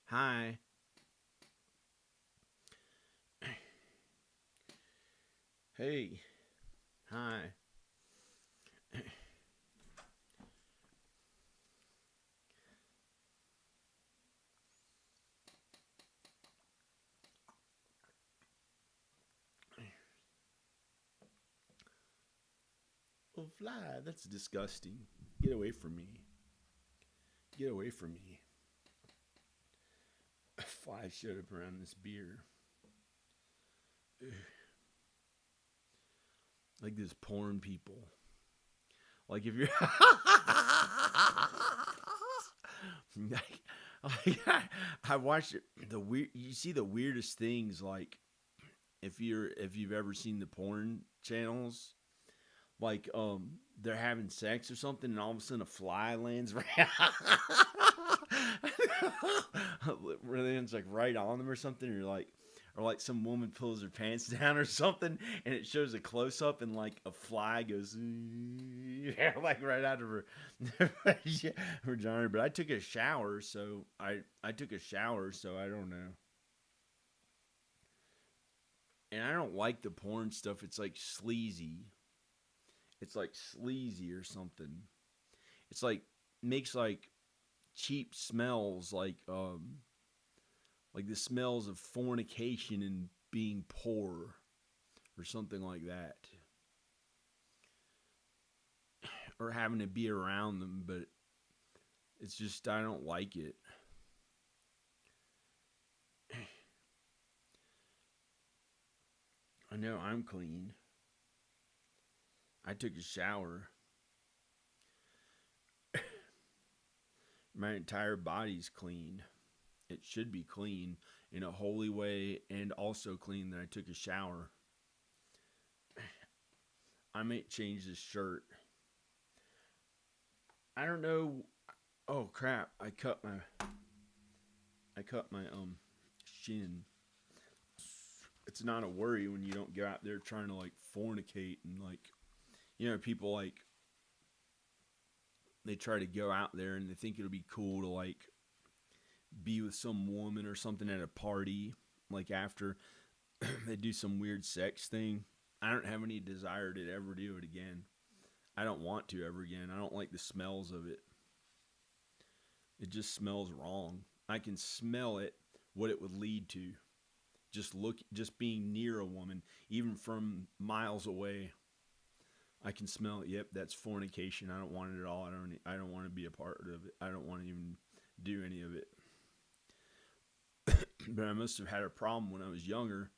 Hi. Hey. Hi. Oh, fly. That's disgusting. Get away from me. Get away from me. A fly showed up around this beer. Like this porn people. Like if you're like, I watched the weird you see the weirdest things like if you've ever seen the porn channels like they're having sex or something and all of a sudden a fly lands right lands like right on them or something or like some woman pulls her pants down or something and it shows a close up and like a fly goes like right out of her vagina. But I took a shower, so I took a shower, so I don't know. And I don't like the porn stuff. It's like sleazy. It's like sleazy or something. It's like makes like cheap smells like the smells of fornication and being poor or something like that. Or having to be around them, but it's just I don't like it. I know I'm clean. I took a shower. My entire body's clean. It should be clean in a holy way and also clean that I took a shower. I might change this shirt. I don't know. Oh crap! I cut my shin. It's not a worry when you don't go out there trying to like fornicate and like people like they try to go out there and they think it'll be cool to like be with some woman or something at a party like after they do some weird sex thing. I don't have any desire to ever do it again. I don't want to ever again. I don't like the smells of it. It just smells wrong. I can smell it, what it would lead to. Just being near a woman, even from miles away. I can smell it. Yep, that's fornication. I don't want it at all. I don't want to be a part of it. I don't want to even do any of it. But I must have had a problem when I was younger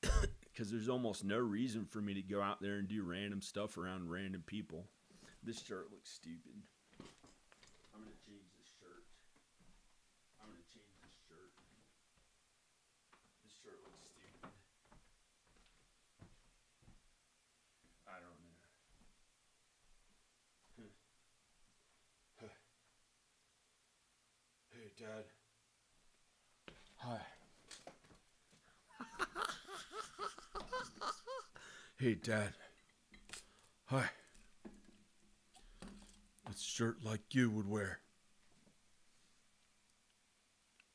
because there's almost no reason for me to go out there and do random stuff around random people. This shirt looks stupid. I'm gonna change this shirt. I'm gonna change this shirt. This shirt looks stupid. I don't know. Hey, Dad. Hi. Hey, Dad. Hi. It's a shirt like you would wear.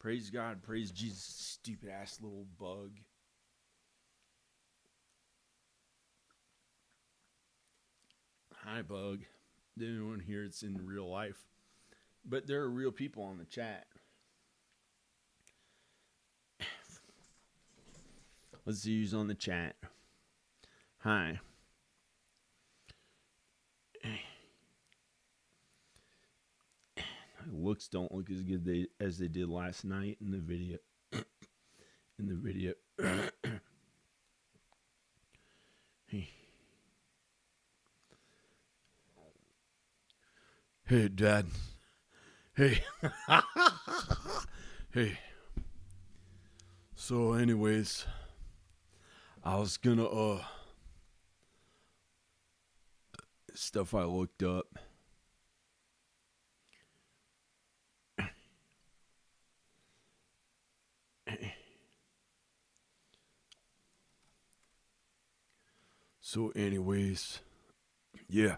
Praise God. Praise Jesus. Stupid ass little bug. Hi, bug. The only one here it's in real life. But there are real people on the chat. Let's see who's on the chat. Hi. Looks don't look as good as they did last night in the video. In the video. Hey. Hey, Dad. Hey. Hey. So, anyways, I was gonna, stuff I looked up. So, anyways, yeah.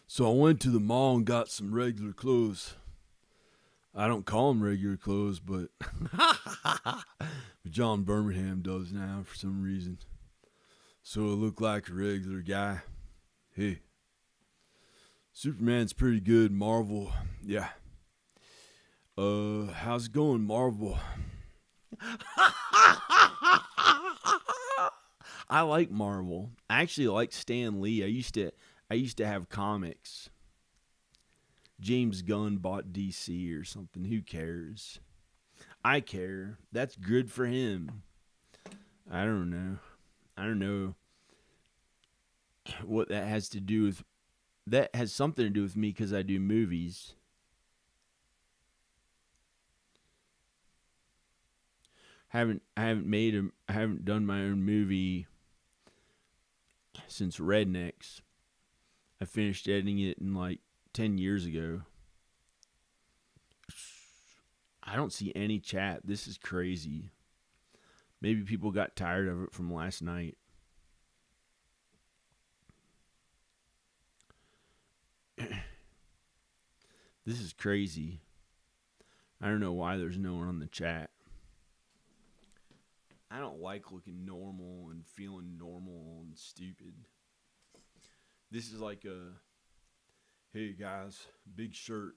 So I went to the mall and got some regular clothes. I don't call them regular clothes, but John Birmingham does now for some reason. So it look like a regular guy. Hey, Superman's pretty good. Marvel, yeah. How's it going, Marvel? I like Marvel. I actually like Stan Lee. I used to have comics. James Gunn bought DC or something. Who cares? I care. That's good for him. I don't know. I don't know what that has to do with. That has something to do with me because I do movies. I haven't done my own movie since Rednecks. I finished editing it in like 10 years ago. I don't see any chat. This is crazy. Maybe people got tired of it from last night. This is crazy. I don't know why there's no one on the chat. I don't like looking normal and feeling normal and stupid. This is like a, hey guys, big shirt.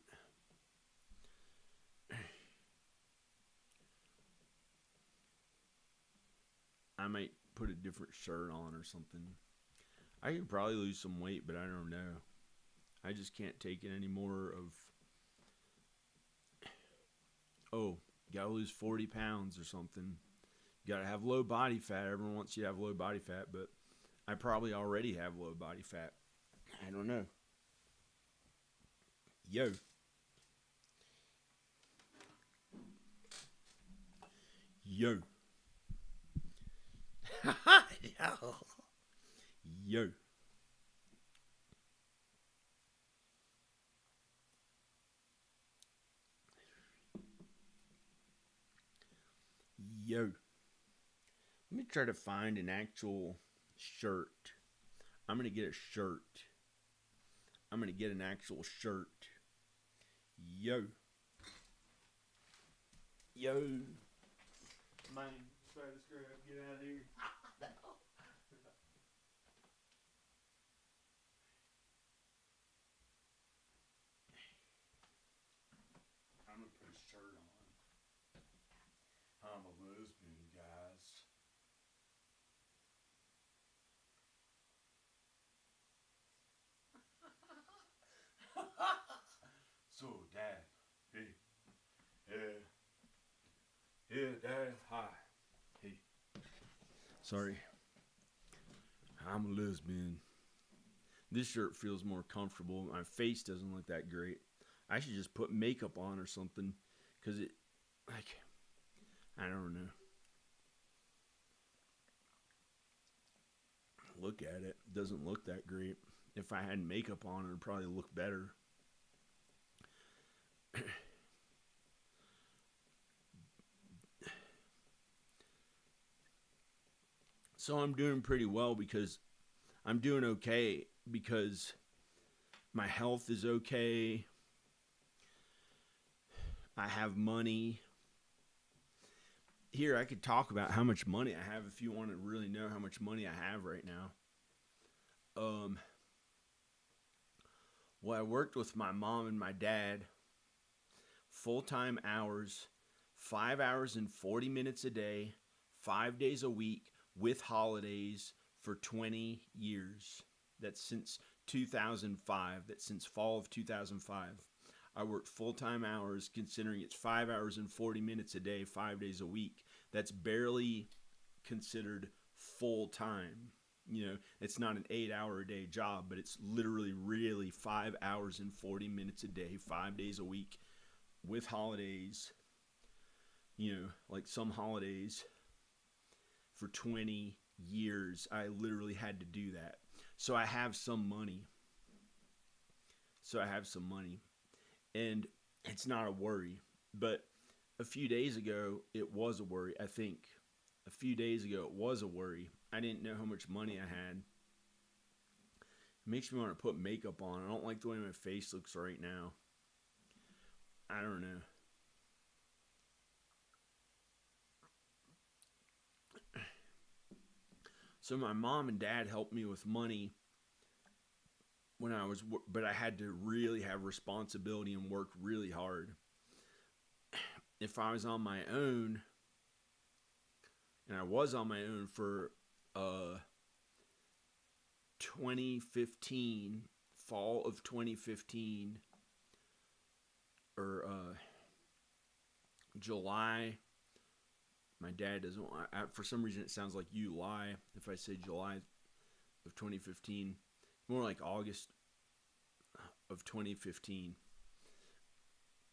I might put a different shirt on or something. I could probably lose some weight, but I don't know. I just can't take it anymore of, oh, gotta lose 40 pounds or something. Gotta have low body fat. Everyone wants you to have low body fat, but I probably already have low body fat. I don't know. Yo. Yo. Yo. Yo. Let me try to find an actual shirt. I'm going to get a shirt. I'm going to get an actual shirt. Yo. Yo. Man, try to screw up. Get out of here. I'm going to put a shirt on. I'm a lesbian, guys. So, Dad. Hey. Yeah. Yeah, Dad. Hi. Hey. Sorry. I'm a lesbian. This shirt feels more comfortable. My face doesn't look that great. I should just put makeup on or something. Because it, like, I don't know. Look at it. It doesn't look that great. If I had makeup on, it would probably look better. So I'm doing pretty well because I'm doing okay because my health is okay. I have money. Here, I could talk about how much money I have if you want to really know how much money I have right now. Well, I worked with my mom and my dad full-time hours, 5 hours and 40 minutes a day, 5 days a week with holidays for 20 years. That's since 2005. That's since fall of 2005. I worked full-time hours considering it's 5 hours and 40 minutes a day, 5 days a week. That's barely considered full-time. You know, it's not an 8-hour a day job, but it's literally really 5 hours and 40 minutes a day, 5 days a week with holidays, you know, like some holidays for 20 years. I literally had to do that. So I have some money. And it's not a worry. But a few days ago, it was a worry. I think a few days ago, it was a worry. I didn't know how much money I had. It makes me want to put makeup on. I don't like the way my face looks right now. I don't know. So my mom and dad helped me with money when but I had to really have responsibility and work really hard. If I was on my own, and I was on my own for 2015, fall of 2015, or July. My dad doesn't. For some reason, it sounds like you lie if I say July of 2015. More like August of 2015.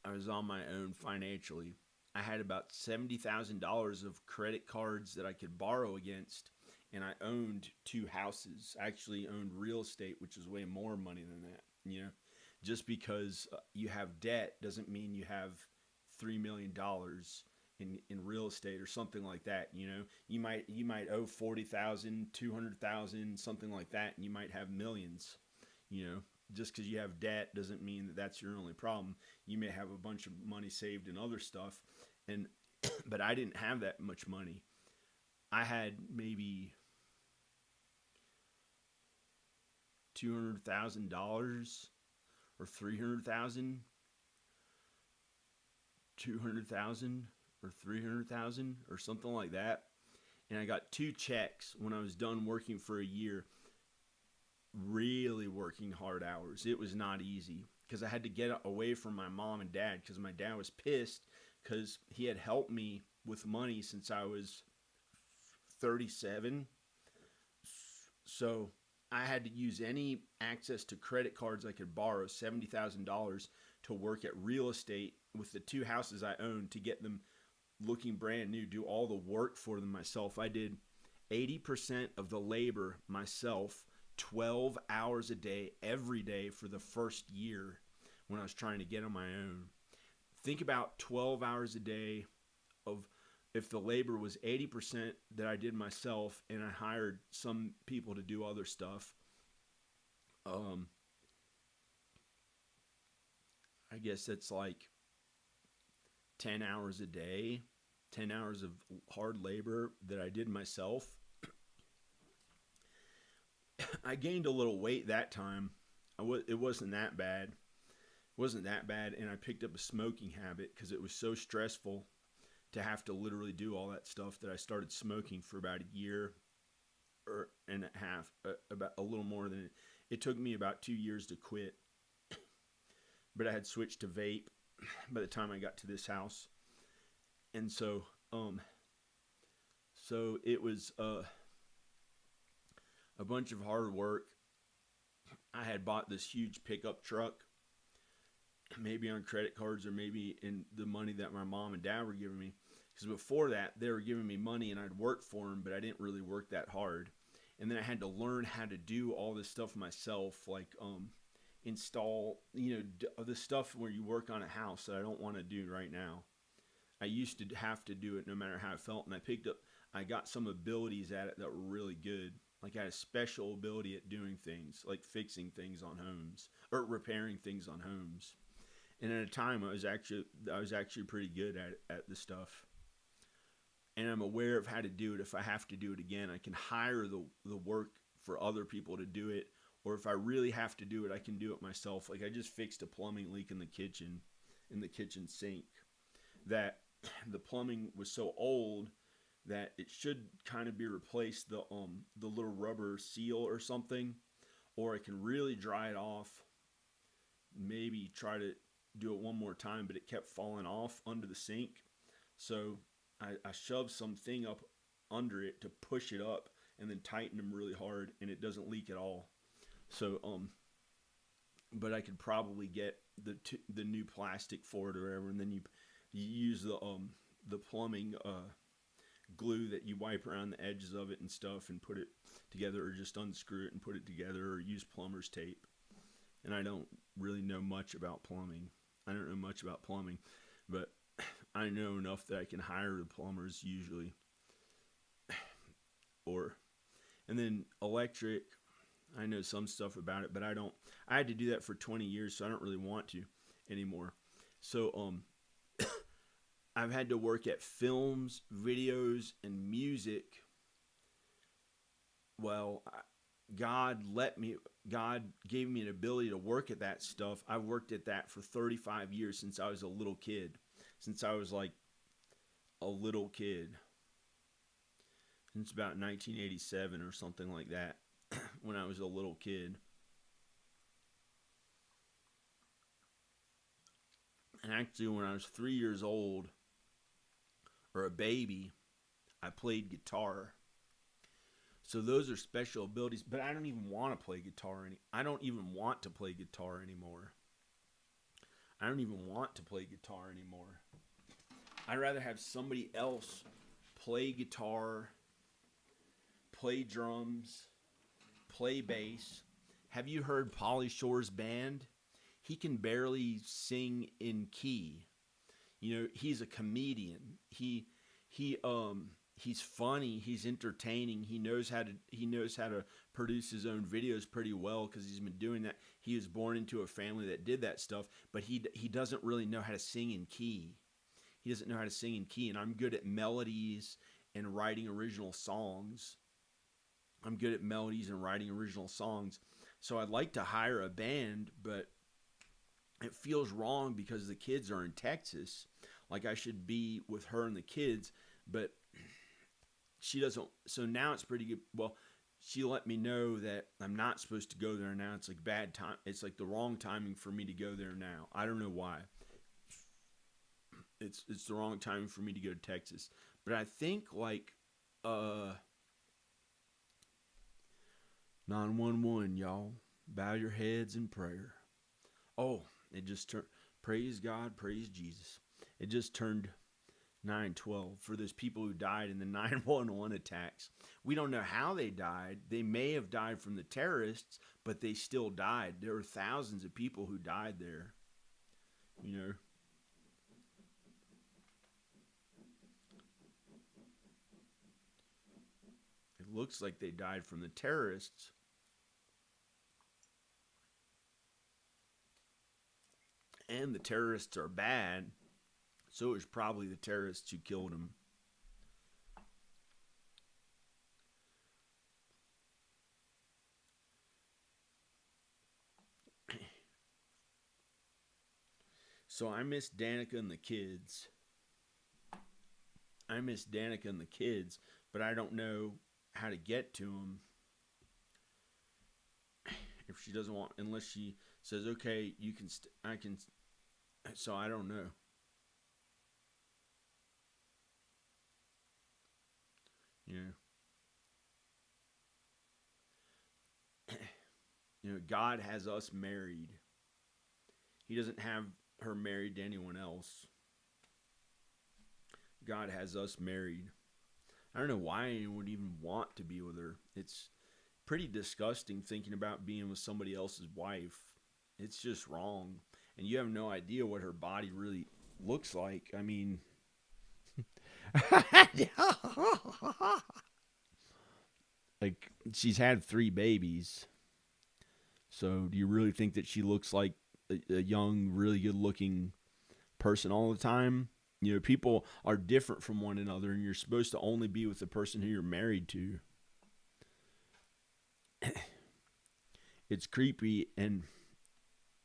I was on my own financially. I had about $70,000 of credit cards that I could borrow against, and I owned 2 houses. I actually owned real estate, which is way more money than that. Just because you have debt doesn't mean you have $3 million in real estate or something like that. You might owe 40,000, 200,000, something like that, and you might have millions. Just because you have debt doesn't mean that that's your only problem. You may have a bunch of money saved in other stuff, but I didn't have that much money. I had maybe $200,000 or 300,000, 200,000 or 300,000 or something like that. And I got 2 checks when I was done working for a year, really working hard hours. It was not easy because I had to get away from my mom and dad because my dad was pissed because he had helped me with money since I was 37. So I had to use any access to credit cards I could borrow, $70,000, to work at real estate with the 2 houses I owned to get them looking brand new, do all the work for them myself. I did 80% of the labor myself, 12 hours a day, every day for the first year when I was trying to get on my own. Think about 12 hours a day of, if the labor was 80% that I did myself and I hired some people to do other stuff, I guess that's like 10 hours a day, 10 hours of hard labor that I did myself. I gained a little weight that time. It wasn't that bad. And I picked up a smoking habit because it was so stressful to have to literally do all that stuff that I started smoking for about a year and a half, about a little more than it took me about 2 years to quit. But I had switched to vape by the time I got to this house. And so it was a bunch of hard work. I had bought this huge pickup truck, maybe on credit cards or maybe in the money that my mom and dad were giving me. Because before that, they were giving me money and I'd work for them, but I didn't really work that hard. And then I had to learn how to do all this stuff myself, like install, the stuff where you work on a house that I don't want to do right now. I used to have to do it no matter how it felt, and I got some abilities at it that were really good. Like I had a special ability at doing things, like fixing things on homes or repairing things on homes. And at a time, I was actually pretty good at the stuff. And I'm aware of how to do it. If I have to do it again, I can hire the work for other people to do it. Or if I really have to do it, I can do it myself. Like I just fixed a plumbing leak in the kitchen sink. That the plumbing was so old that it should kind of be replaced, the little rubber seal or something. Or I can really dry it off. Maybe try to do it one more time, but it kept falling off under the sink. So I shoved something up under it to push it up and then tighten them really hard, and it doesn't leak at all. So, but I could probably get the new plastic for it or whatever, and then you use the plumbing glue that you wipe around the edges of it and stuff and put it together, or just unscrew it and put it together, or use plumber's tape. And I don't really know much about plumbing. But I know enough that I can hire the plumbers usually. And then electric, I know some stuff about it, but I don't. I had to do that for 20 years, so I don't really want to anymore. So I've had to work at films, videos, and music well, God gave me an ability to work at that stuff. I worked at that for 35 years since I was a little kid. Since I was like a little kid. Since about 1987 or something like that. When I was a little kid. And actually, when I was 3 years old, or a baby, I played guitar. So those are special abilities, but I don't even want to play guitar I don't even want to play guitar anymore. I don't even want to play guitar anymore. I'd rather have somebody else play guitar, play drums, play bass. Have you heard Pauly Shore's band? He can barely sing in key. You know, he's a comedian. He's funny, he's entertaining. He knows how to produce his own videos pretty well because he's been doing that. He was born into a family that did that stuff, but he doesn't really know how to sing in key. He doesn't know how to sing in key, and I'm good at melodies and writing original songs. So I'd like to hire a band, but it feels wrong because the kids are in Texas. Like I should be with her and the kids, but she doesn't. So now it's pretty good. Well, she let me know that I'm not supposed to go there now. It's like bad time. It's like the wrong timing for me to go there now. I don't know why. It's the wrong timing for me to go to Texas. But I think like 911, y'all. Bow your heads in prayer. Oh, it just turned. Praise God, praise Jesus. It just turned 9/12 for those people who died in the 9/11 attacks. We don't know how they died. They may have died from the terrorists, but they still died. There were thousands of people who died there. You know. It looks like they died from the terrorists. And the terrorists are bad. So it was probably the terrorists who killed him. So I miss Danica and the kids. But I don't know how to get to them. If she doesn't want, unless she says, okay, you can, I can, so I don't know. You know, God has us married. He doesn't have her married to anyone else. God has us married. I don't know why anyone would even want to be with her. It's pretty disgusting thinking about being with somebody else's wife. It's just wrong. And you have no idea what her body really looks like. I mean, like, she's had 3 babies. So do you really think that she looks like a young, really good-looking person all the time? You know, people are different from one another, and you're supposed to only be with the person who you're married to. It's creepy, and,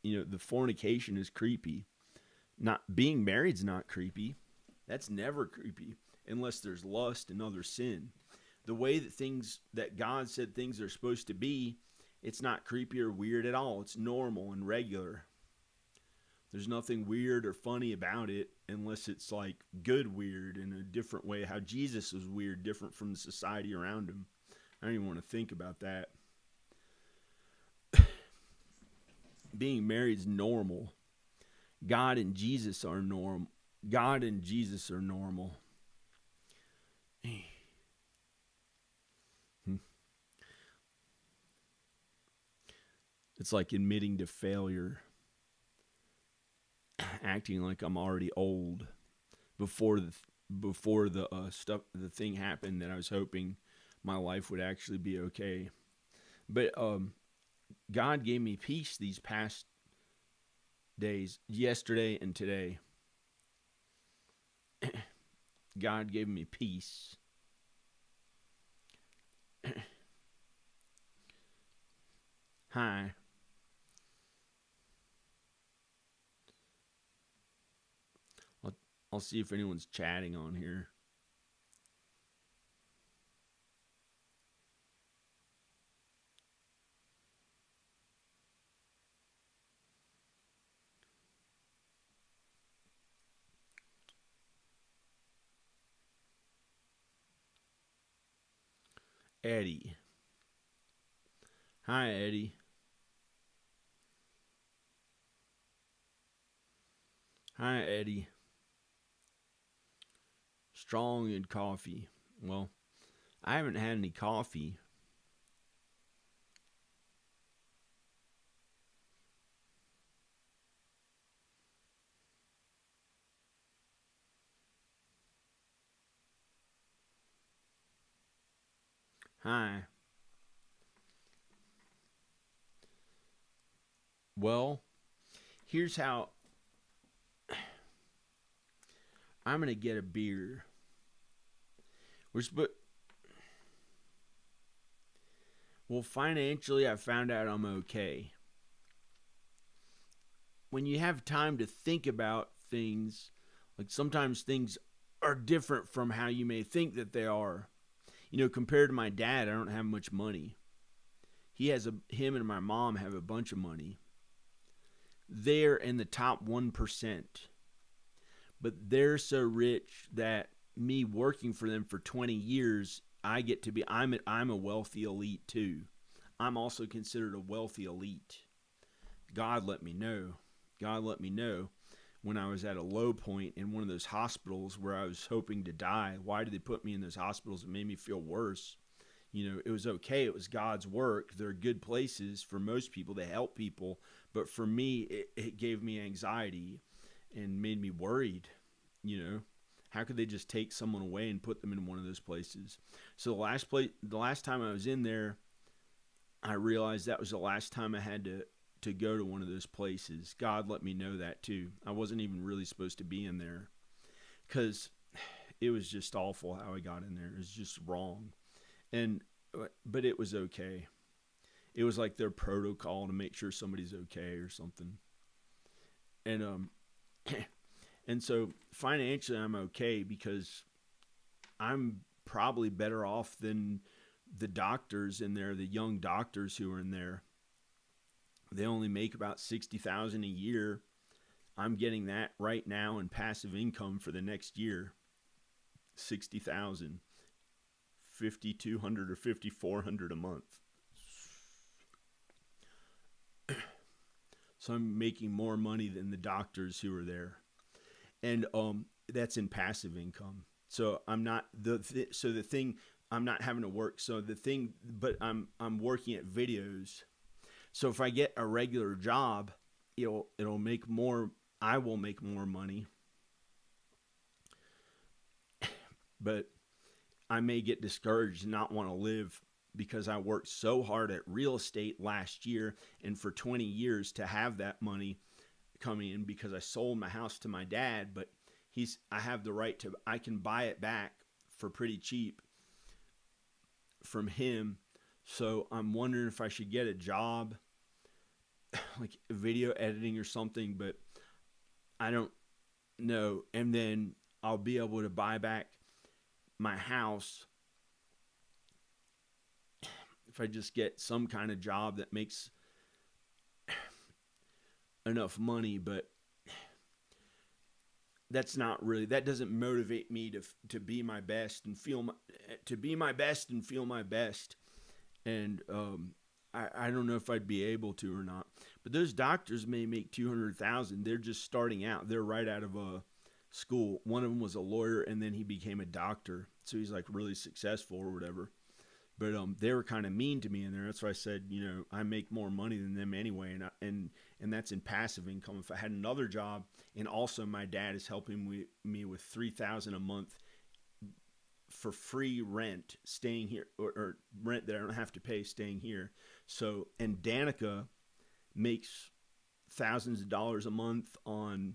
you know, the fornication is creepy. Not being married's not creepy. That's never creepy, unless there's lust and other sin. The way that God said things are supposed to be, it's not creepy or weird at all. It's normal and regular. There's nothing weird or funny about it unless it's like good weird in a different way. How Jesus was weird, different from the society around him. I don't even want to think about that. Being married is normal. God and Jesus are normal. It's like admitting to failure. Acting like I'm already old before the thing happened that I was hoping my life would actually be okay. But God gave me peace these past days, yesterday and today. God gave me peace. Hi. I'll, I'll see if anyone's chatting on here. Eddie. Hi, Eddie. Hi, Eddie. Strong in coffee. Well, I haven't had any coffee. Hi. Well, here's how I'm going to get a beer. We're sp- well, financially, I found out I'm okay. When you have time to think about things, like sometimes things are different from how you may think that they are. Compared to my dad, I don't have much money. Him and my mom have a bunch of money. They're in the top 1%, but they're so rich that me working for them for 20 years, I get to be I'm a wealthy elite too. I'm also considered a wealthy elite. God let me know. God let me know when I was at a low point in one of those hospitals where I was hoping to die. Why did they put me in those hospitals? It made me feel worse. It was okay. It was God's work. They're good places for most people. They help people. But for me, it gave me anxiety and made me worried. You know, how could they just take someone away and put them in one of those places? So the last time I was in there, I realized that was the last time I had to go to one of those places. God let me know that too. I wasn't even really supposed to be in there because it was just awful how I got in there. It was just wrong. And but it was okay. It was like their protocol to make sure somebody's okay or something. And and so financially I'm okay because I'm probably better off than the doctors in there, the young doctors who are in there. They only make about 60,000 a year. I'm getting that right now in passive income for the next year. 60,000, 5,200 or 5,400 a month. So I'm making more money than the doctors who are there. And that's in passive income. So I'm not so the thing I'm not having to work. So the thing but I'm working at videos. So if I get a regular job, it'll make more I will make more money. But I may get discouraged and not want to live because I worked so hard at real estate last year and for 20 years to have that money coming in because I sold my house to my dad, but I have the right to I can buy it back for pretty cheap from him. So I'm wondering if I should get a job like video editing or something, but I don't know. And then I'll be able to buy back my house if I just get some kind of job that makes enough money, but that doesn't motivate me to be my best and feel my best. And I don't know if I'd be able to or not. But those doctors may make 200,000. They're just starting out. They're right out of a school. One of them was a lawyer, and then he became a doctor. So he's like really successful or whatever. But they were kind of mean to me in there. That's why I said, I make more money than them anyway, and that's in passive income. If I had another job, and also my dad is helping me with $3,000 a month for free rent staying here, or rent that I don't have to pay staying here. So, and Danica makes thousands of dollars a month on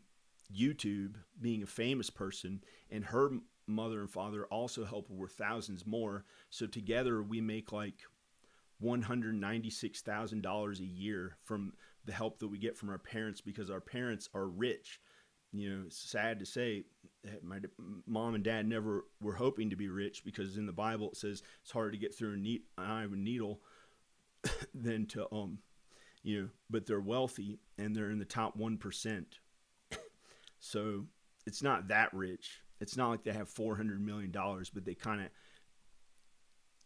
YouTube being a famous person, and her mother and father also help her with thousands more. So together we make like $196,000 a year from the help that we get from our parents, because our parents are rich. It's sad to say, my mom and dad never were hoping to be rich, because in the Bible it says it's harder to get through an eye of a needle than to but they're wealthy and they're in the top 1%. So it's not that rich. It's not like they have $400 million, but they kind of.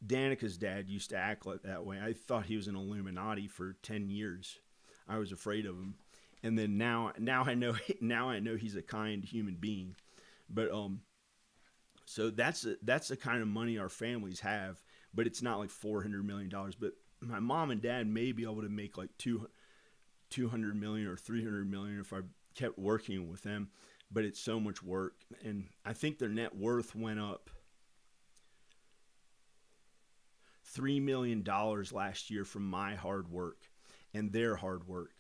Danica's dad used to act like that way. I thought he was an Illuminati for 10 years. I was afraid of him. And then now I know he's a kind human being. But so that's the kind of money our families have, but it's not like $400 million. But my mom and dad may be able to make like $200 million or $300 million if I kept working with them. But it's so much work, and I think their net worth went up $3 million last year from my hard work and their hard work.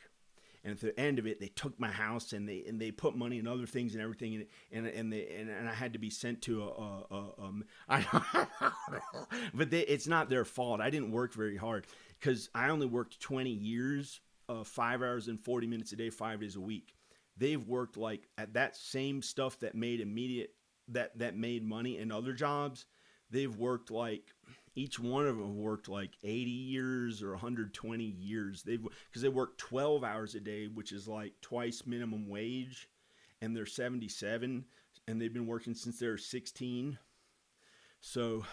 And at the end of it, they took my house and they put money in other things and everything, and I had to be sent to but it's not their fault. I didn't work very hard, because I only worked 20 years, 5 hours and 40 minutes a day, 5 days a week. They've worked like at that same stuff that made that made money in other jobs. They've worked like, each one of them worked like 80 years or 120 years. Because they work 12 hours a day, which is like twice minimum wage, and they're 77, and they've been working since they were 16. So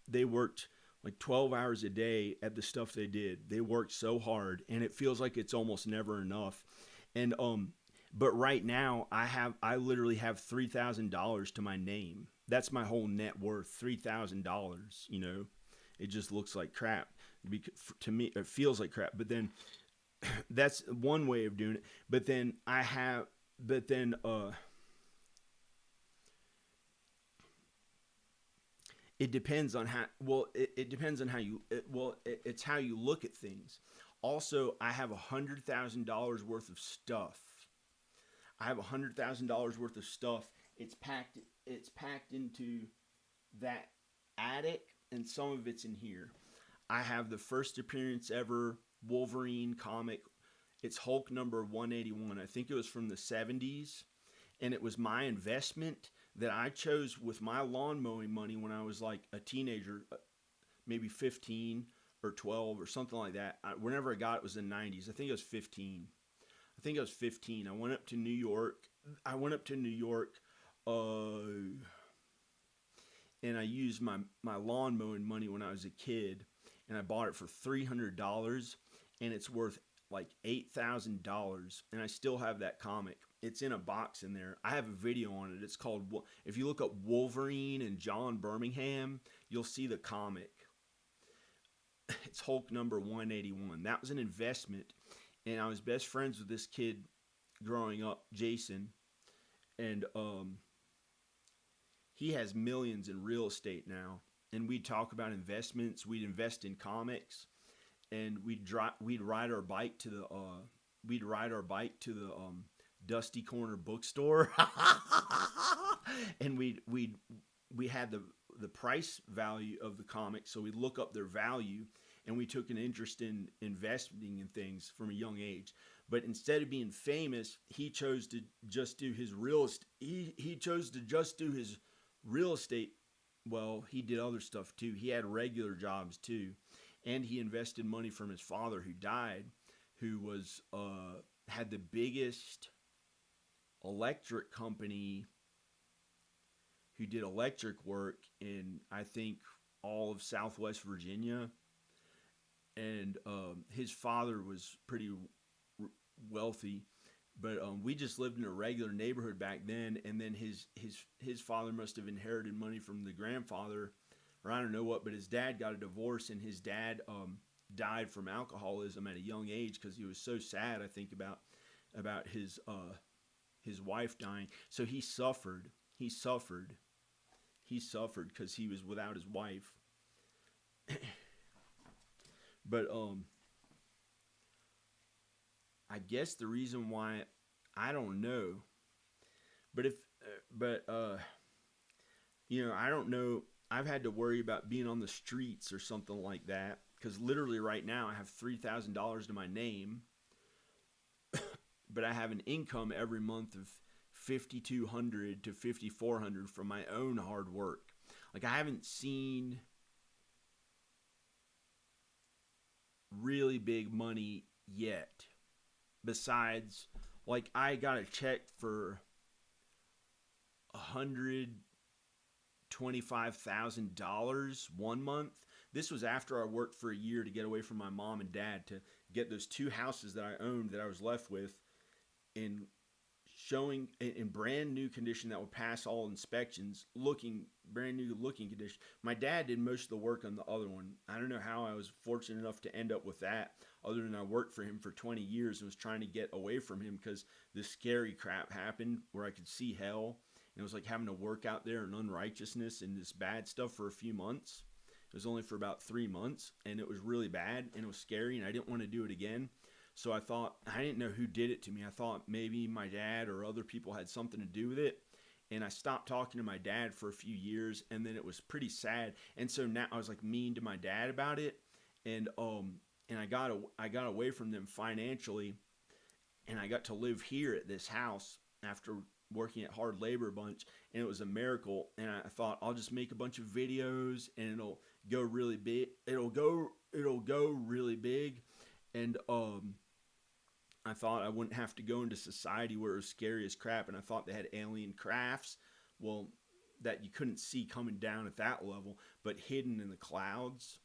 they worked like 12 hours a day at the stuff they did. They worked so hard, and it feels like it's almost never enough. And but right now I literally have $3,000 to my name. That's my whole net worth, $3,000. It just looks like crap. To me, it feels like crap. But then that's one way of doing it. But then it depends on how. Well, it depends on how you. It's how you look at things. Also, I have $100,000 worth of stuff. I have $100,000 worth of stuff. It's packed into that attic, and some of it's in here. I have the first appearance ever Wolverine comic. It's Hulk number 181. I think it was from the 70s, and it was my investment that I chose with my lawn mowing money when I was like a teenager, maybe 15 or 12 or something like that. Whenever I got it was in the 90s. I think it was 15. I went up to New York. And I used my lawn mowing money when I was a kid, and I bought it for $300, and it's worth like $8,000, and I still have that comic. It's in a box in there. I have a video on it. It's called, if you look up Wolverine and John Birmingham, you'll see the comic. It's Hulk number 181. That was an investment, and I was best friends with this kid growing up, Jason, and he has millions in real estate now. And we'd talk about investments. We'd invest in comics, and we'd ride our bike to the Dusty Corner bookstore, and we had the price value of the comics, so we'd look up their value, and we took an interest in investing in things from a young age. But instead of being famous, he chose to just do his real estate. He chose to just do his real estate. Well, he did other stuff too. He had regular jobs too, and he invested money from his father, who died, who was had the biggest electric company, who did electric work in, I think, all of Southwest Virginia. And his father was pretty wealthy, but we just lived in a regular neighborhood back then. And then his father must have inherited money from the grandfather, or I don't know what. But his dad got a divorce, and his dad died from alcoholism at a young age, because he was so sad, I think, about his wife dying. So he suffered because he was without his wife. But I guess the reason why, I don't know, but I don't know. I've had to worry about being on the streets or something like that. because literally right now I have $3,000 to my name, but I have an income every month of $5,200 to $5,400 from my own hard work. Like, I haven't seen really big money yet. Besides, like, I got a check for $125,000 one month. This was after I worked for a year to get away from my mom and dad to get those two houses that I owned that I was left with in showing in brand new condition that would pass all inspections, looking brand new looking condition. My dad did most of the work on the other one. I don't know how I was fortunate enough to end up with that, other than I worked for him for 20 years and was trying to get away from him because this scary crap happened where I could see hell. And it was like having to work out there in unrighteousness and this bad stuff for a few months. It was only for about 3 months, and it was really bad, and it was scary, and I didn't want to do it again. So I thought, I didn't know who did it to me. I thought maybe my dad or other people had something to do with it. And I stopped talking to my dad for a few years, and then it was pretty sad. And so now I was like mean to my dad about it. And I got away from them financially, and I got to live here at this house after working at hard labor a bunch, and it was a miracle. And I thought, I'll just make a bunch of videos and it'll go really big. It'll go really big. And I thought I wouldn't have to go into society where it was scary as crap. And I thought they had alien crafts, well, that you couldn't see coming down at that level, but hidden in the clouds.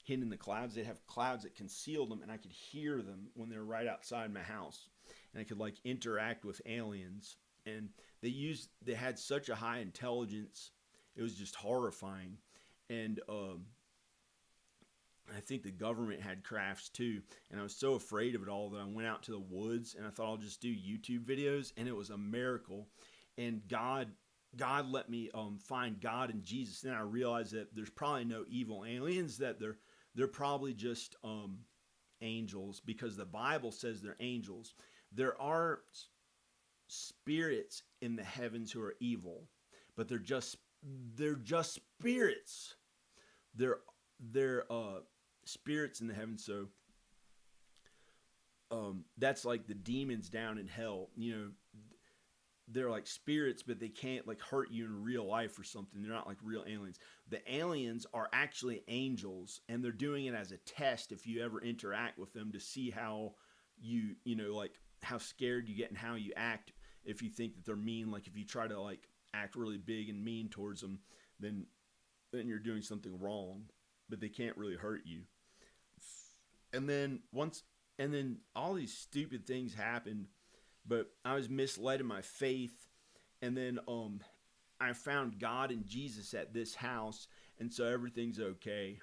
They'd have clouds that concealed them, and I could hear them when they were right outside my house. And I could like interact with aliens. And they had such a high intelligence, it was just horrifying. And I think the government had crafts too, and I was so afraid of it all that I went out to the woods and I thought I'll just do YouTube videos, and it was a miracle. And God let me find God and Jesus. Then I realized that there's probably no evil aliens, that they're probably just angels, because the Bible says they're angels. There are spirits in the heavens who are evil, but they're just spirits. They're spirits in the heavens. So that's like the demons down in hell. You know, they're like spirits, but they can't like hurt you in real life or something. They're not like real aliens. The aliens are actually angels, and they're doing it as a test if you ever interact with them, to see how you know, like how scared you get and how you act. If you think that they're mean, like if you try to like act really big and mean towards them, then you're doing something wrong. But they can't really hurt you. And then all these stupid things happened, but I was misled in my faith. And then I found God and Jesus at this house, and so everything's okay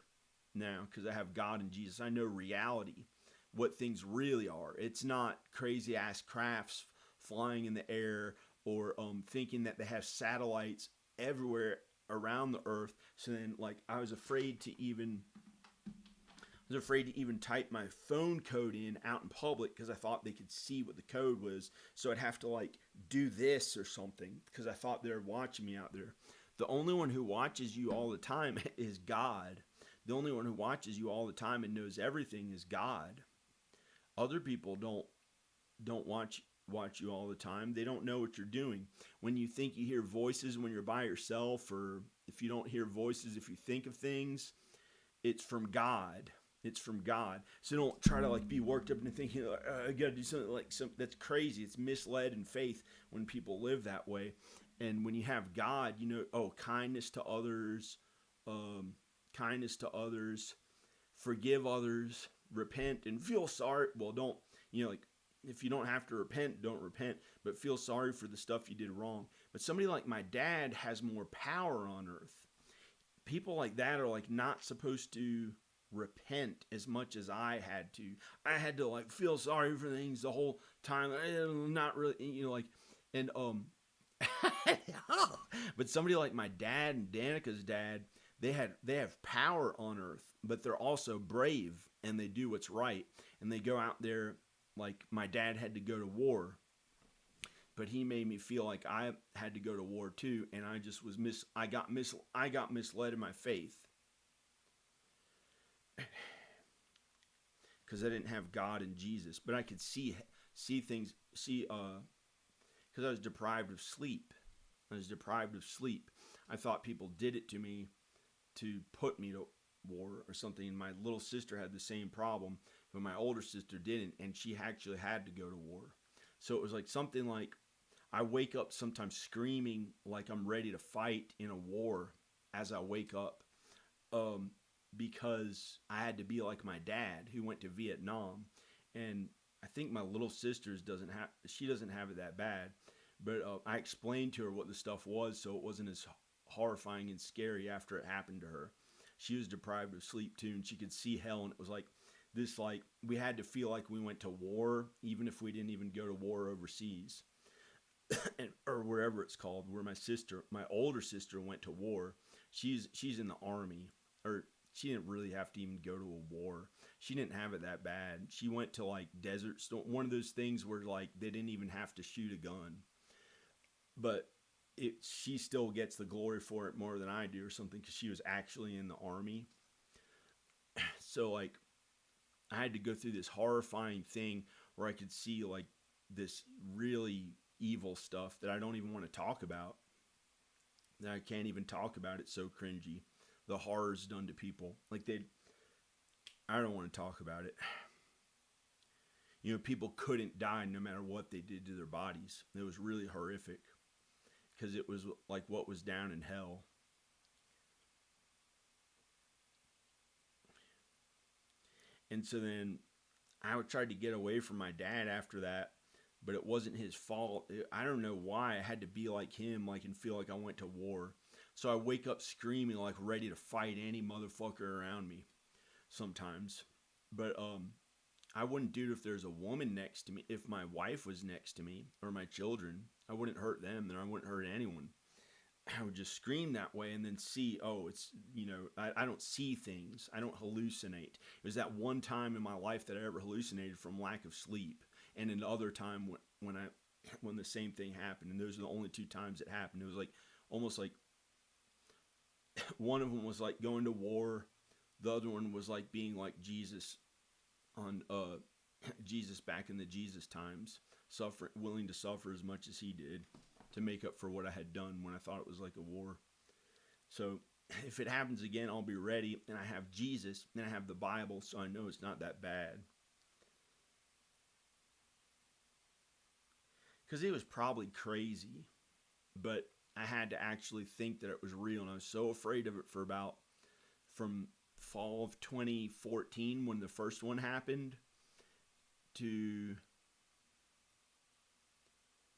now because I have God and Jesus. I know reality, what things really are. It's not crazy ass crafts flying in the air, or thinking that they have satellites everywhere around the earth. So then, like, I was afraid to even type my phone code in out in public because I thought they could see what the code was. So I'd have to like do this or something because I thought they were watching me out there. The only one who watches you all the time is God. The only one who watches you all the time and knows everything is God. Other people don't watch you all the time. They don't know what you're doing. When you think you hear voices when you're by yourself, or if you don't hear voices, if you think of things, it's from God. It's from God. So don't try to like be worked up into thinking I gotta do something like that's crazy. It's misled in faith when people live that way. And when you have God, you know, kindness to others, forgive others, repent, and feel sorry. Well, don't, you know, like, if you don't have to repent, don't repent, but feel sorry for the stuff you did wrong. But somebody like my dad has more power on earth. People like that are like not supposed to repent as much as I had to. I had to like feel sorry for things the whole time. Not really, you know, like, and but somebody like my dad and Danica's dad, they have power on earth, but they're also brave, and they do what's right, and they go out there. Like my dad had to go to war, but he made me feel like I had to go to war too, and I just was I got misled in my faith. because I didn't have God and Jesus, but I could see things, because I was deprived of sleep. I was deprived of sleep. I thought people did it to me to put me to war or something. And my little sister had the same problem, but my older sister didn't, and she actually had to go to war. So it was like something like I wake up sometimes screaming like I'm ready to fight in a war as I wake up, um, because I had to be like my dad who went to Vietnam, and I think my little sister's doesn't have it that bad, but I explained to her what the stuff was, so it wasn't as horrifying and scary after it happened to her. She was deprived of sleep too, and she could see hell, and it was like this, like we had to feel like we went to war, even if we didn't even go to war overseas, and, or wherever it's called. Where my older sister, went to war. She's in the army, or she didn't really have to even go to a war. She didn't have it that bad. She went to like desert storm, one of those things where like they didn't even have to shoot a gun, but she still gets the glory for it more than I do or something, because she was actually in the army. So like I had to go through this horrifying thing where I could see like this really evil stuff that I don't even want to talk about. That I can't even talk about. It's so cringy. The horrors done to people. I don't want to talk about it. You know, people couldn't die no matter what they did to their bodies. It was really horrific, because it was like what was down in hell. And so then I tried to get away from my dad after that, but it wasn't his fault. I don't know why I had to be like him, like, and feel like I went to war. So I wake up screaming, like ready to fight any motherfucker around me sometimes. But I wouldn't do it if there's a woman next to me. If my wife was next to me, or my children, I wouldn't hurt them, then I wouldn't hurt anyone. I would just scream that way and then see, oh, it's, I don't see things. I don't hallucinate. It was that one time in my life that I ever hallucinated from lack of sleep. And another time when the same thing happened. And those are the only two times it happened. It was like, almost like, one of them was like going to war. The other one was like being like Jesus on, Jesus back in the Jesus times, willing to suffer as much as he did to make up for what I had done when I thought it was like a war. So if it happens again, I'll be ready, and I have Jesus, and I have the Bible, so I know it's not that bad. Because it was probably crazy, but I had to actually think that it was real, and I was so afraid of it from fall of 2014 when the first one happened to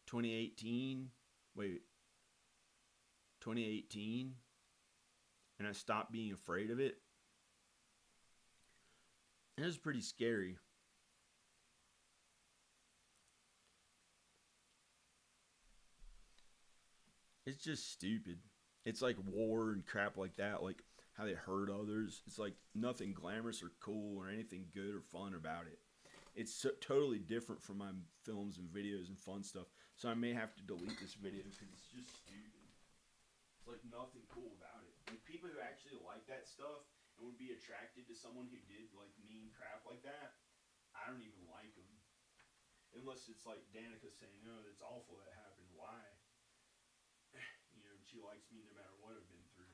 2018. Wait, 2018, and I stopped being afraid of it. And it was pretty scary. It's just stupid. It's like war and crap like that, like how they hurt others. It's like nothing glamorous or cool or anything good or fun about it. It's totally different from my films and videos and fun stuff. So I may have to delete this video because it's just stupid. It's like nothing cool about it. Like people who actually like that stuff and would be attracted to someone who did like mean crap like that, I don't even like them. Unless it's like Danica saying, "Oh, that's awful that happened. Why?" She likes me no matter what I've been through.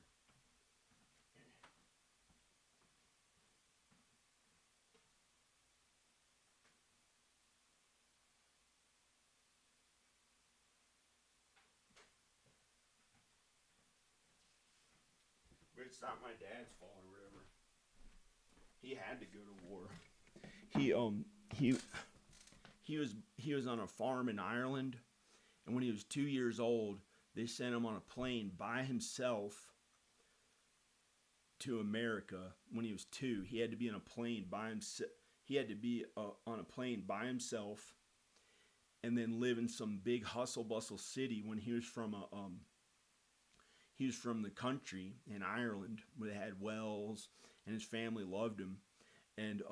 But it's not my dad's fault or whatever. He had to go to war. He he he was on a farm in Ireland, and when he was 2 years old, they sent him on a plane by himself to America. When he was two, he had to be on a plane by himself. He had to be on a plane by himself, and then live in some big hustle bustle city. When he was from the country in Ireland where they had wells, and his family loved him, and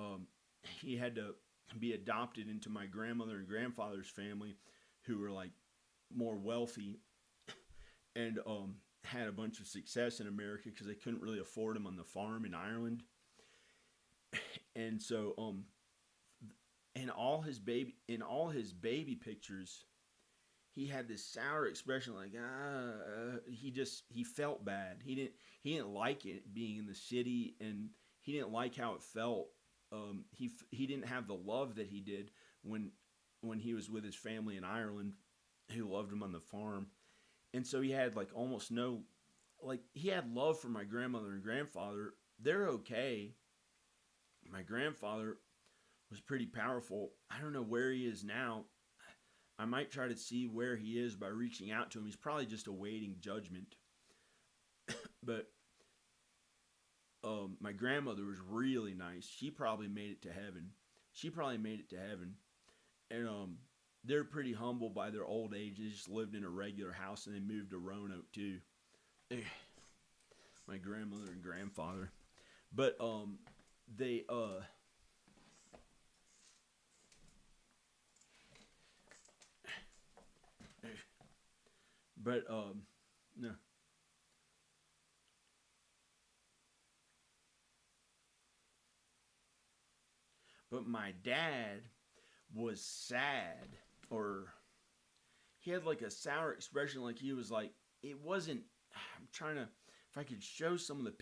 he had to be adopted into my grandmother and grandfather's family, who were like more wealthy, and had a bunch of success in America because they couldn't really afford him on the farm in Ireland. And so And all his baby pictures, he had this sour expression, like he felt bad. He didn't like it being in the city, and he didn't like how it felt. He didn't have the love that he did when he was with his family in Ireland, who loved him on the farm. And so he had like almost no, like he had love for my grandmother and grandfather. They're okay. My grandfather was pretty powerful. I don't know where he is now. I might try to see where he is by reaching out to him. He's probably just awaiting judgment. But my grandmother was really nice. She probably made it to heaven. And they're pretty humble by their old age. They just lived in a regular house, and they moved to Roanoke too. My grandmother and grandfather. But they but no. But my dad was sad, or he had like a sour expression, like he was like, it wasn't. I'm trying to, if I could show some of the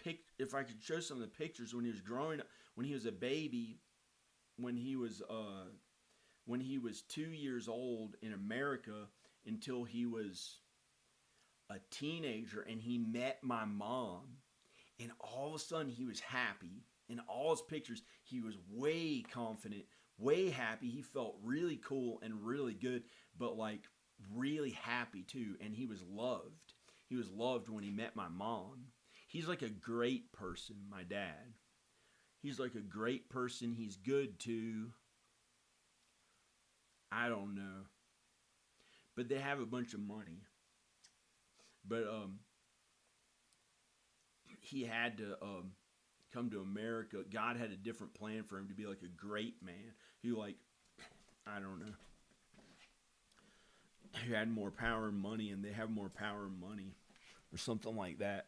pictures when he was growing up, when he was a baby, when he was 2 years old in America, until he was a teenager, and he met my mom, and all of a sudden he was happy. In all his pictures, he was way confident, way happy. He felt really cool and really good, but like really happy too. And he was loved. He was loved when he met my mom. He's like a great person, my dad. He's like a great person. He's good too. I don't know. But they have a bunch of money. But he had to come to America. God had a different plan for him to be like a great man who, like, I don't know, who had more power and money, and they have more power and money, or something like that.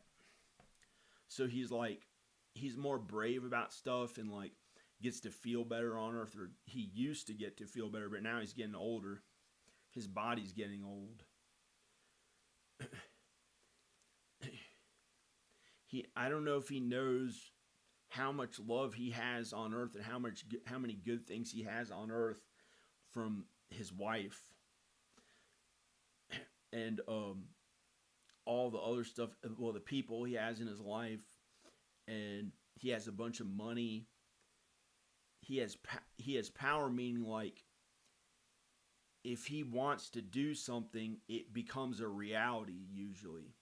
So he's like, he's more brave about stuff, and like gets to feel better on earth, or he used to get to feel better, but now he's getting older. His body's getting old. I don't know if he knows how much love he has on earth, and how many good things he has on earth from his wife, and all the other stuff, well, the people he has in his life, and he has a bunch of money. He has power, meaning like if he wants to do something, it becomes a reality usually.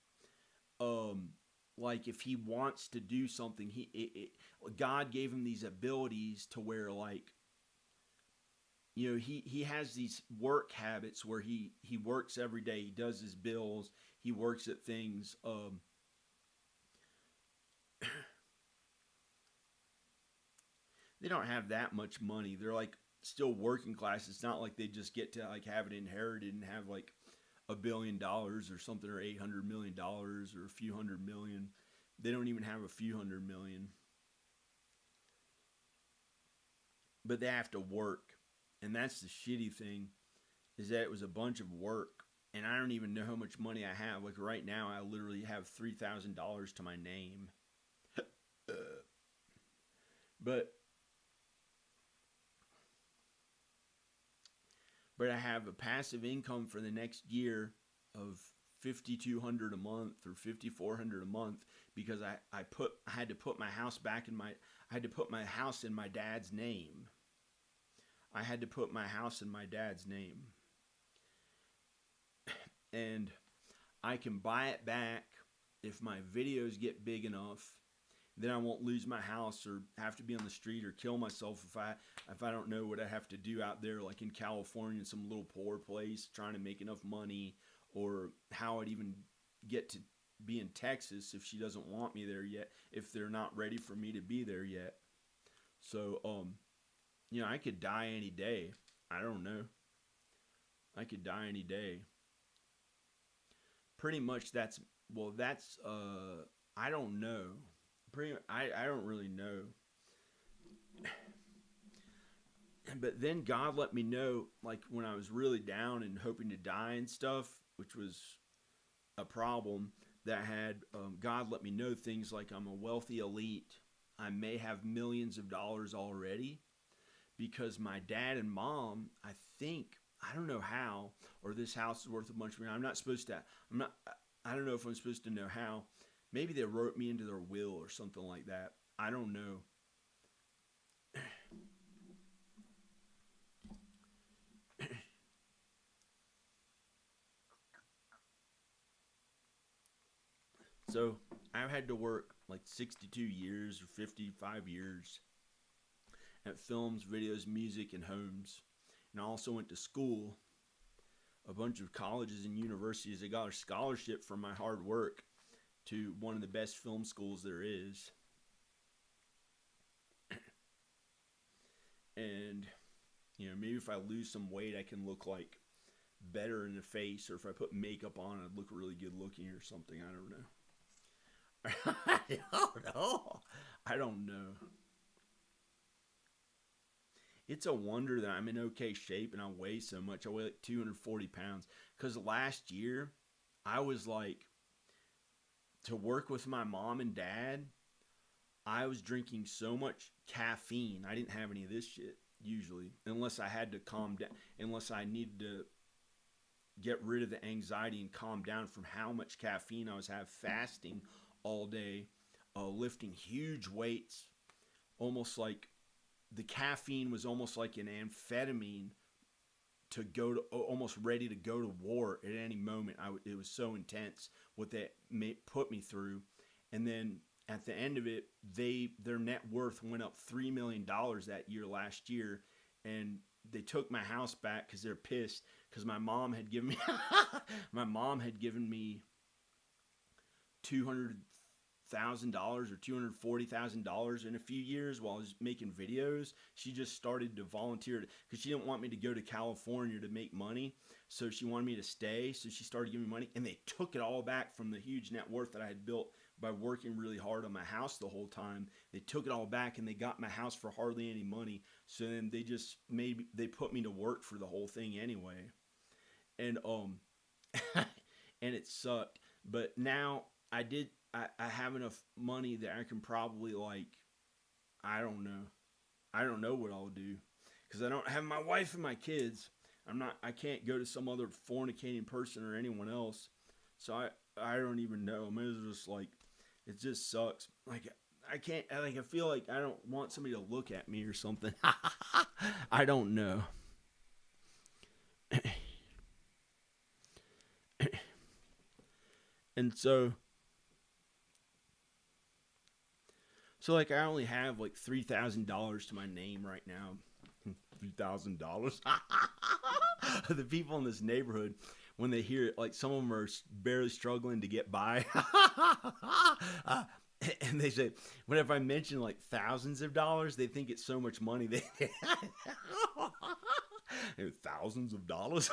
Like if he wants to do something, God gave him these abilities to where, like, you know, he has these work habits where he works every day. He does his bills. He works at things. They don't have that much money. They're like still working class. It's not like they just get to like have it inherited and have like $1 billion or something, or $800 million, or a few hundred million. They don't even have a few hundred million. But they have to work. And that's the shitty thing, is that it was a bunch of work. And I don't even know how much money I have. Like right now, I literally have $3,000 to my name. But I have a passive income for the next year of $5,200 a month, or $5,400 a month, because I had to put my house in my dad's name. I had to put my house in my dad's name. And I can buy it back if my videos get big enough. Then I won't lose my house or have to be on the street or kill myself if I don't know what I have to do out there, like in California, in some little poor place, trying to make enough money, or how I'd even get to be in Texas if she doesn't want me there yet, if they're not ready for me to be there yet. So, you know, I could die any day. I don't know. I could die any day. Pretty much that's I don't know. I don't really know. But then God let me know, like when I was really down and hoping to die and stuff, which was a problem that I had. God let me know things like I'm a wealthy elite. I may have millions of dollars already because my dad and mom, I think, I don't know how, or this house is worth a bunch of money. I'm not supposed to, I'm not, I don't know if I'm supposed to know how. Maybe they wrote me into their will or something like that. I don't know. So I've had to work like 62 years or 55 years at films, videos, music, and homes. And I also went to school, a bunch of colleges and universities. I got a scholarship from my hard work to one of the best film schools there is. And, maybe if I lose some weight, I can look like better in the face, or if I put makeup on, I'd look really good looking or something. I don't know. I don't know. I don't know. It's a wonder that I'm in okay shape and I weigh so much. I weigh like 240 pounds. Because last year, I was like, to work with my mom and dad, I was drinking so much caffeine. I didn't have any of this shit usually, unless I had to calm down, unless I needed to get rid of the anxiety and calm down from how much caffeine I was having fasting all day, lifting huge weights, almost like the caffeine was almost like an amphetamine to go to almost ready to go to war at any moment. It was so intense what that put me through, and then at the end of it, their net worth went up $3 million that year last year, and they took my house back because they're pissed because my mom had given me $200,000 or $240,000 in a few years while I was making videos. She just started to volunteer because she didn't want me to go to California to make money. So she wanted me to stay. So she started giving me money, and they took it all back from the huge net worth that I had built by working really hard on my house the whole time. They took it all back, and they got my house for hardly any money. So then they put me to work for the whole thing anyway. And and it sucked. But now I have enough money that I can probably I don't know. I don't know what I'll do because I don't have my wife and my kids. I can't go to some other fornicating person or anyone else. So I don't even know. I mean, it's just it just sucks. I can't, I feel like I don't want somebody to look at me or something. I don't know. And so I only have like $3,000 to my name right now. $3,000. The people in this neighborhood, when they hear it, like some of them are barely struggling to get by. And they say, whenever I mention like thousands of dollars, they think it's so much money. Thousands of dollars.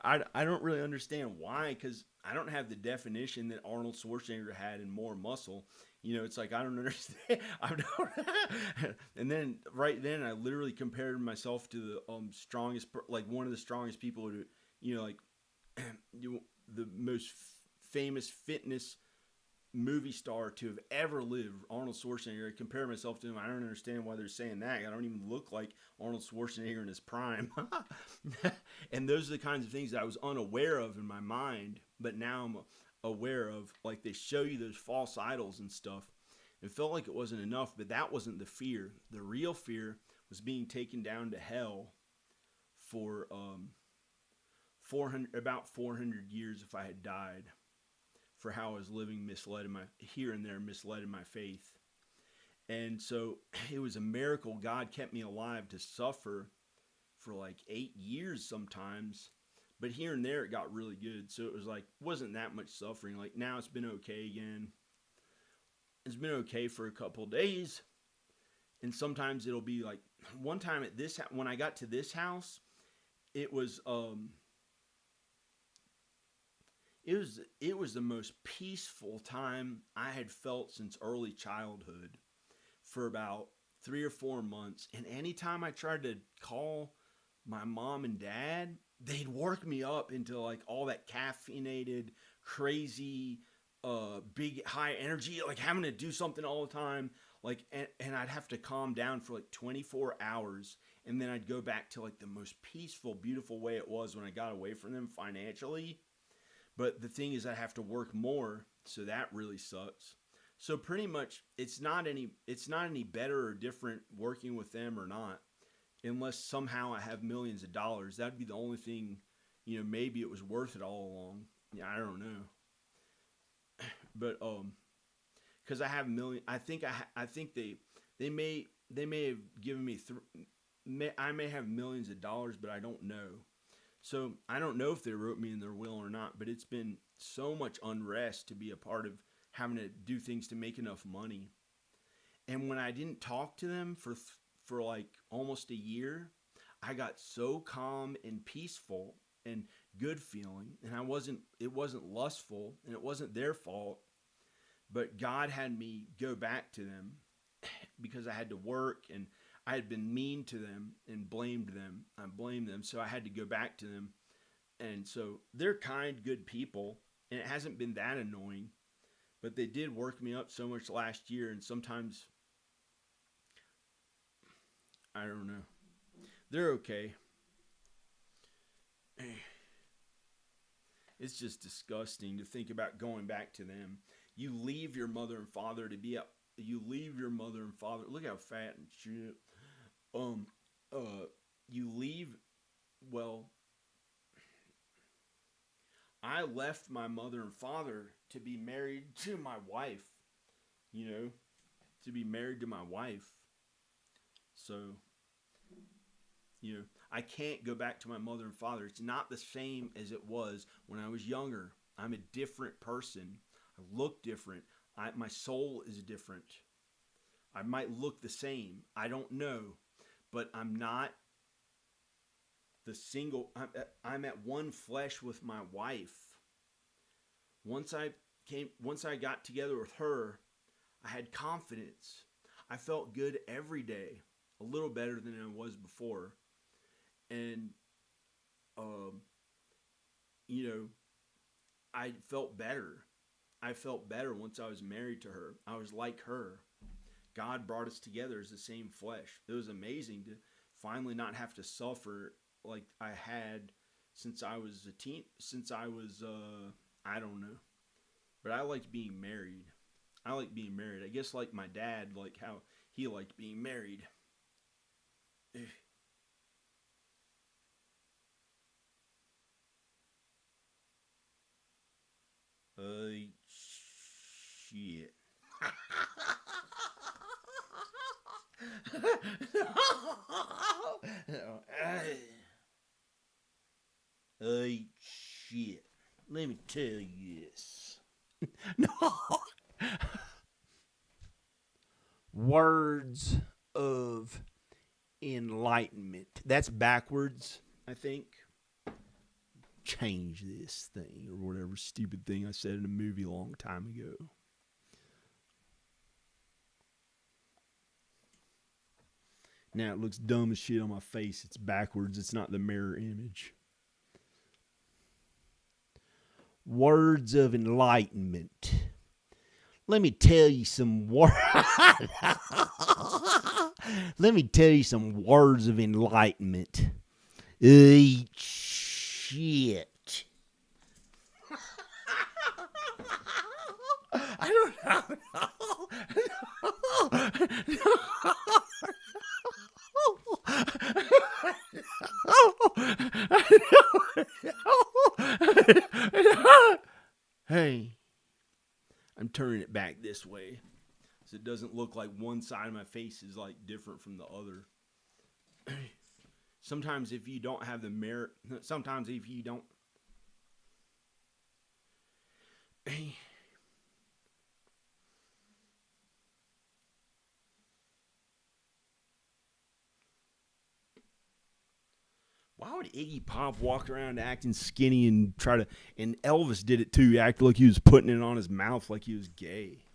I don't really understand why, because I don't have the definition that Arnold Schwarzenegger had in More Muscle. It's like I don't understand. I don't. And then right then, I literally compared myself to the strongest, like one of the strongest people to, like the most famous fitness movie star to have ever lived, Arnold Schwarzenegger. I compare myself to him. I don't understand why they're saying that. I don't even look like Arnold Schwarzenegger in his prime. And those are the kinds of things that I was unaware of in my mind, but now I'm aware of. Like, they show you those false idols and stuff. It felt like it wasn't enough, but that wasn't the fear. The real fear was being taken down to hell for about 400 years if I had died, for how I was living misled in my faith. And so it was a miracle God kept me alive to suffer for like 8 years sometimes. But here and there it got really good. So it was wasn't that much suffering. Like now it's been okay again. It's been okay for a couple days. And sometimes it'll be like one time when I got to this house, it was it was the most peaceful time I had felt since early childhood. for about 3 or 4 months. And anytime I tried to call my mom and dad, they'd work me up into like all that caffeinated, crazy, big high energy, like having to do something all the time. Like, and I'd have to calm down for like 24 hours. And then I'd go back to like the most peaceful, beautiful way it was when I got away from them financially. But the thing is, I have to work more, so that really sucks. So pretty much, it's not any better or different working with them or not, unless somehow I have millions of dollars. That'd be the only thing. Maybe it was worth it all along. Yeah, I don't know. But because I have million, I think they may have given me I may have millions of dollars, but I don't know. So I don't know if they wrote me in their will or not, but it's been so much unrest to be a part of having to do things to make enough money. And when I didn't talk to them for like almost a year, I got so calm and peaceful and good feeling, and it wasn't lustful, and it wasn't their fault, but God had me go back to them because I had to work, and I had been mean to them and blamed them. I blamed them, so I had to go back to them. And so they're kind, good people, and it hasn't been that annoying. But they did work me up so much last year, and sometimes, I don't know. They're okay. It's just disgusting to think about going back to them. You leave your mother and father to be up. You leave your mother and father. Look how fat and shit. You leave. Well, I left my mother and father to be married to my wife. To be married to my wife. So, I can't go back to my mother and father. It's not the same as it was when I was younger. I'm a different person. I look different. My soul is different. I might look the same. I don't know. But I'm not the single. I'm at one flesh with my wife. Once I got together with her, I had confidence. I felt good every day. A little better than I was before. And, I felt better. I felt better once I was married to her. I was like her. God brought us together as the same flesh. It was amazing to finally not have to suffer like I had since I was I don't know. But I liked being married. I guess like my dad, like how he liked being married. Shit. Shit. Let me tell you this. No. Words of enlightenment. That's backwards, I think. Change this thing or whatever stupid thing I said in a movie a long time ago. Now it looks dumb as shit on my face. It's backwards. It's not the mirror image. Words of enlightenment. Let me tell you some words. Let me tell you some words of enlightenment. Shit. I don't know. Hey, I'm turning it back this way so it doesn't look like one side of my face is like different from the other. Sometimes if you don't have the mirror, sometimes if you don't. Why would Iggy Pop walk around acting skinny and and Elvis did it too, he acted like he was putting it on his mouth like he was gay.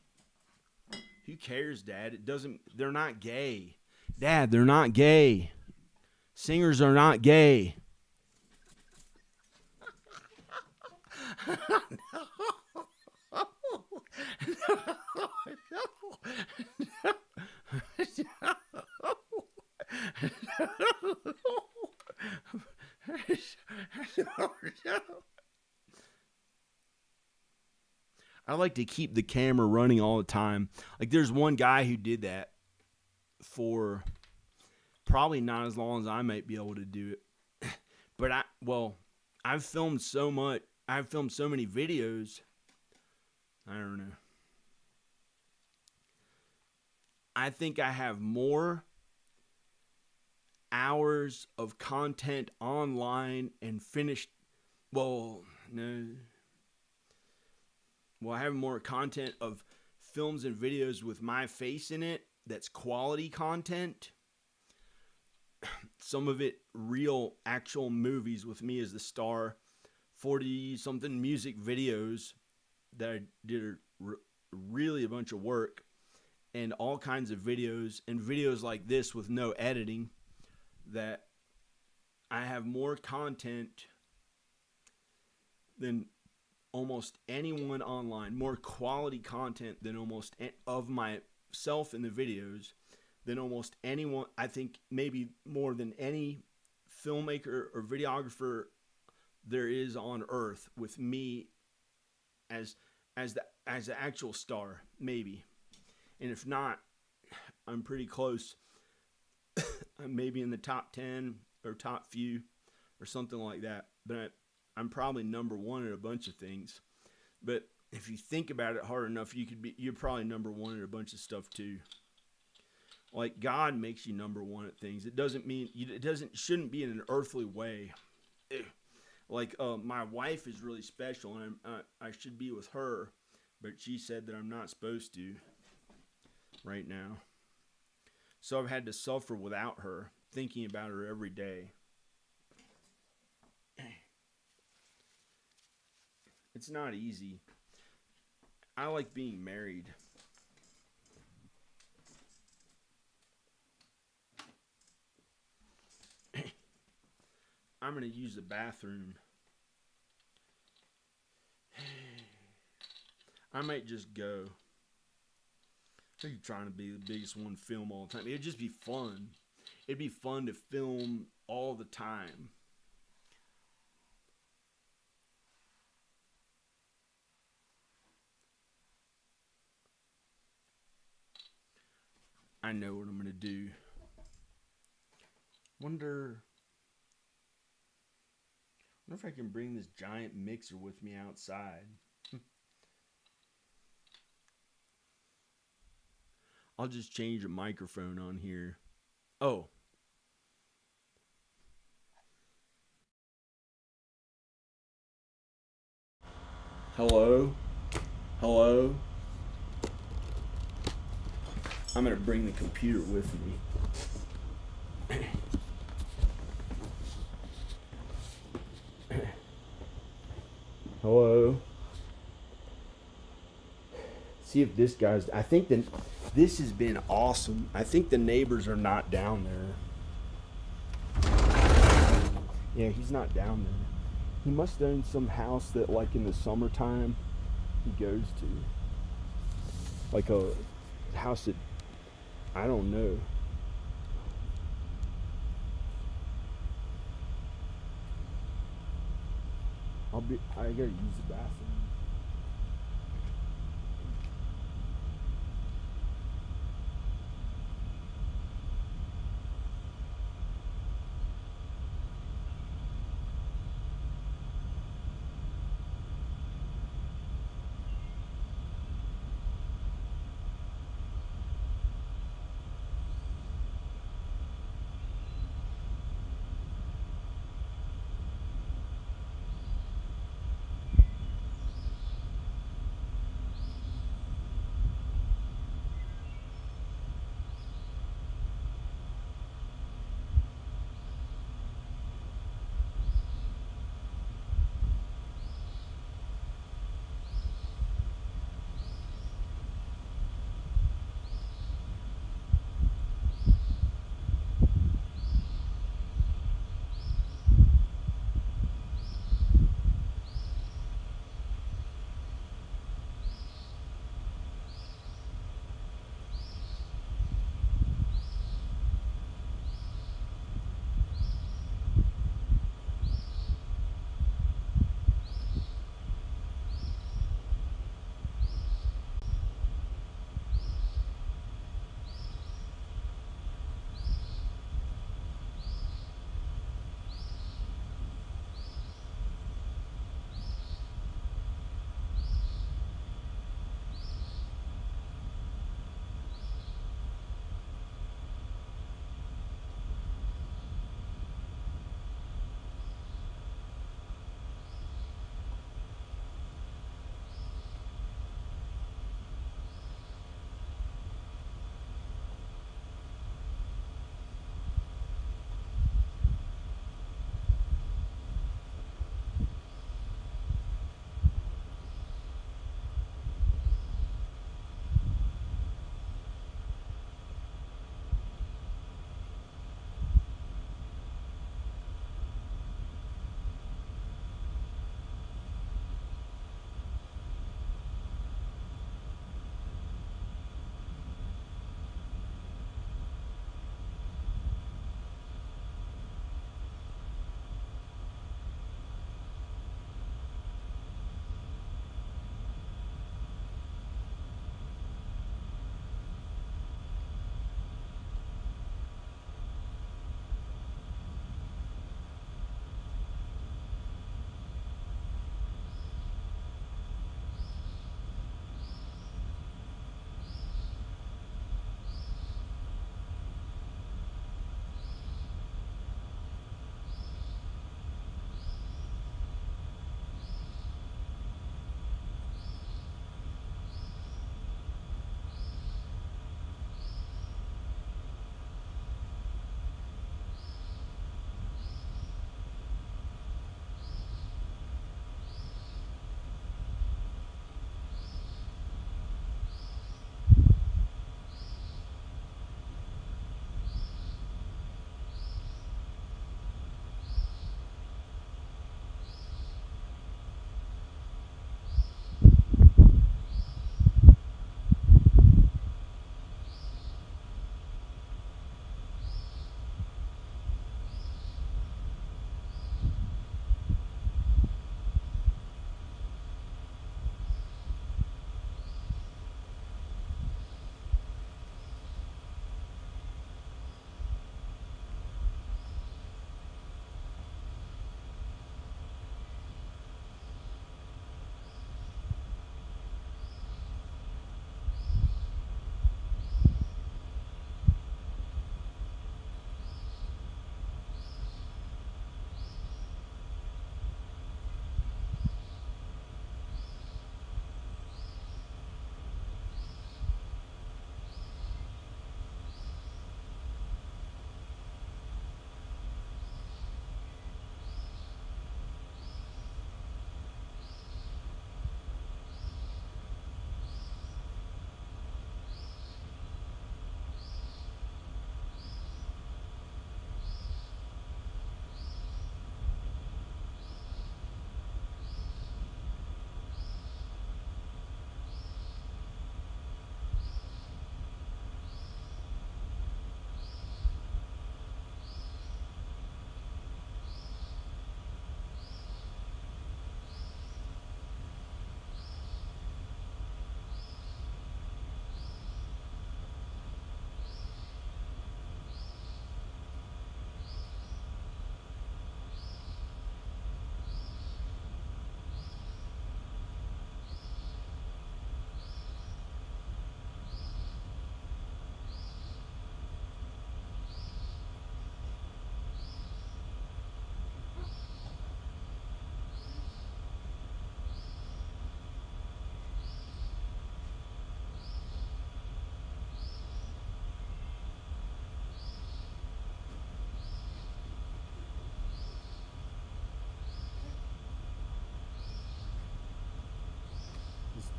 Who cares, Dad? It doesn't. They're not gay. Dad, they're not gay. Singers are not gay. I like to keep the camera running all the time. Like there's one guy who did that for probably not as long as I might be able to do it. But I've filmed so much. I've filmed so many videos. I don't know. I think I have more hours of content online and finished. Well, no. Well, I have more content of films and videos with my face in it that's quality content. Some of it real, actual movies with me as the star. 40-something music videos that I did really a bunch of work. And all kinds of videos. And videos like this with no editing. That I have more content than almost anyone online, more quality content than almost of myself in the videos than almost anyone. I think maybe more than any filmmaker or videographer there is on earth, with me as the actual star, maybe. And if not, I'm pretty close. I'm maybe in the top 10 or top few or something like that. But I'm probably number one at a bunch of things. But if you think about it hard enough, you're probably number one at a bunch of stuff too. Like God makes you number one at things. It doesn't mean shouldn't be in an earthly way. Like my wife is really special, and I should be with her, but she said that I'm not supposed to right now. So I've had to suffer without her, thinking about her every day. It's not easy. I like being married. I'm going to use the bathroom. I might just go. I think trying to be the biggest one to film all the time. It'd just be fun. It'd be fun to film all the time. I know what I'm going to do. Wonder if I can bring this giant mixer with me outside. I'll just change the microphone on here. Oh. Hello? Hello? I'm going to bring the computer with me. Hello? See if this guy's... I think this has been awesome. I think the neighbors are not down there. Yeah, he's not down there. He must own some house that, like, in the summertime, he goes to. Like a house that... I don't know. I gotta use the bathroom.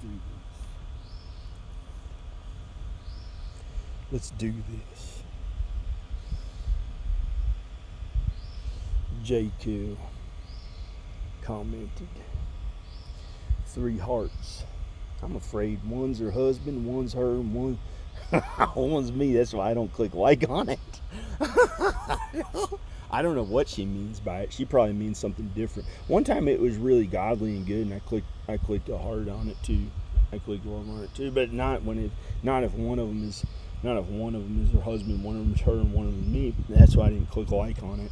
do this. Let's do this. JQ commented 3 hearts. I'm afraid one's her husband, one's her, and one's me. That's why I don't click like on it. I don't know what she means by it. She probably means something different. One time it was really godly and good, and I clicked a heart on it too. I clicked love on it too, but not if one of them is her husband, one of them is her, and one of them is me. That's why I didn't click like on it.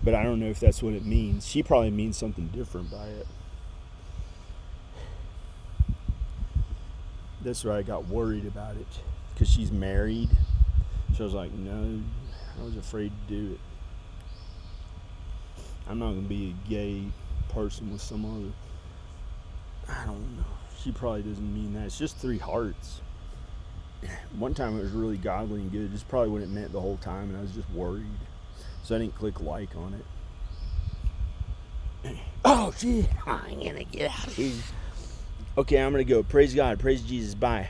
But I don't know if that's what it means. She probably means something different by it. That's why I got worried about it, because she's married. So I was like, no, I was afraid to do it. I'm not going to be a gay person with some other, I don't know. She probably doesn't mean that. It's just 3 hearts. One time it was really godly and good. It's probably what it meant the whole time, and I was just worried. So I didn't click like on it. Oh, shit. I'm going to get out of here. Okay, I'm going to go. Praise God. Praise Jesus. Bye.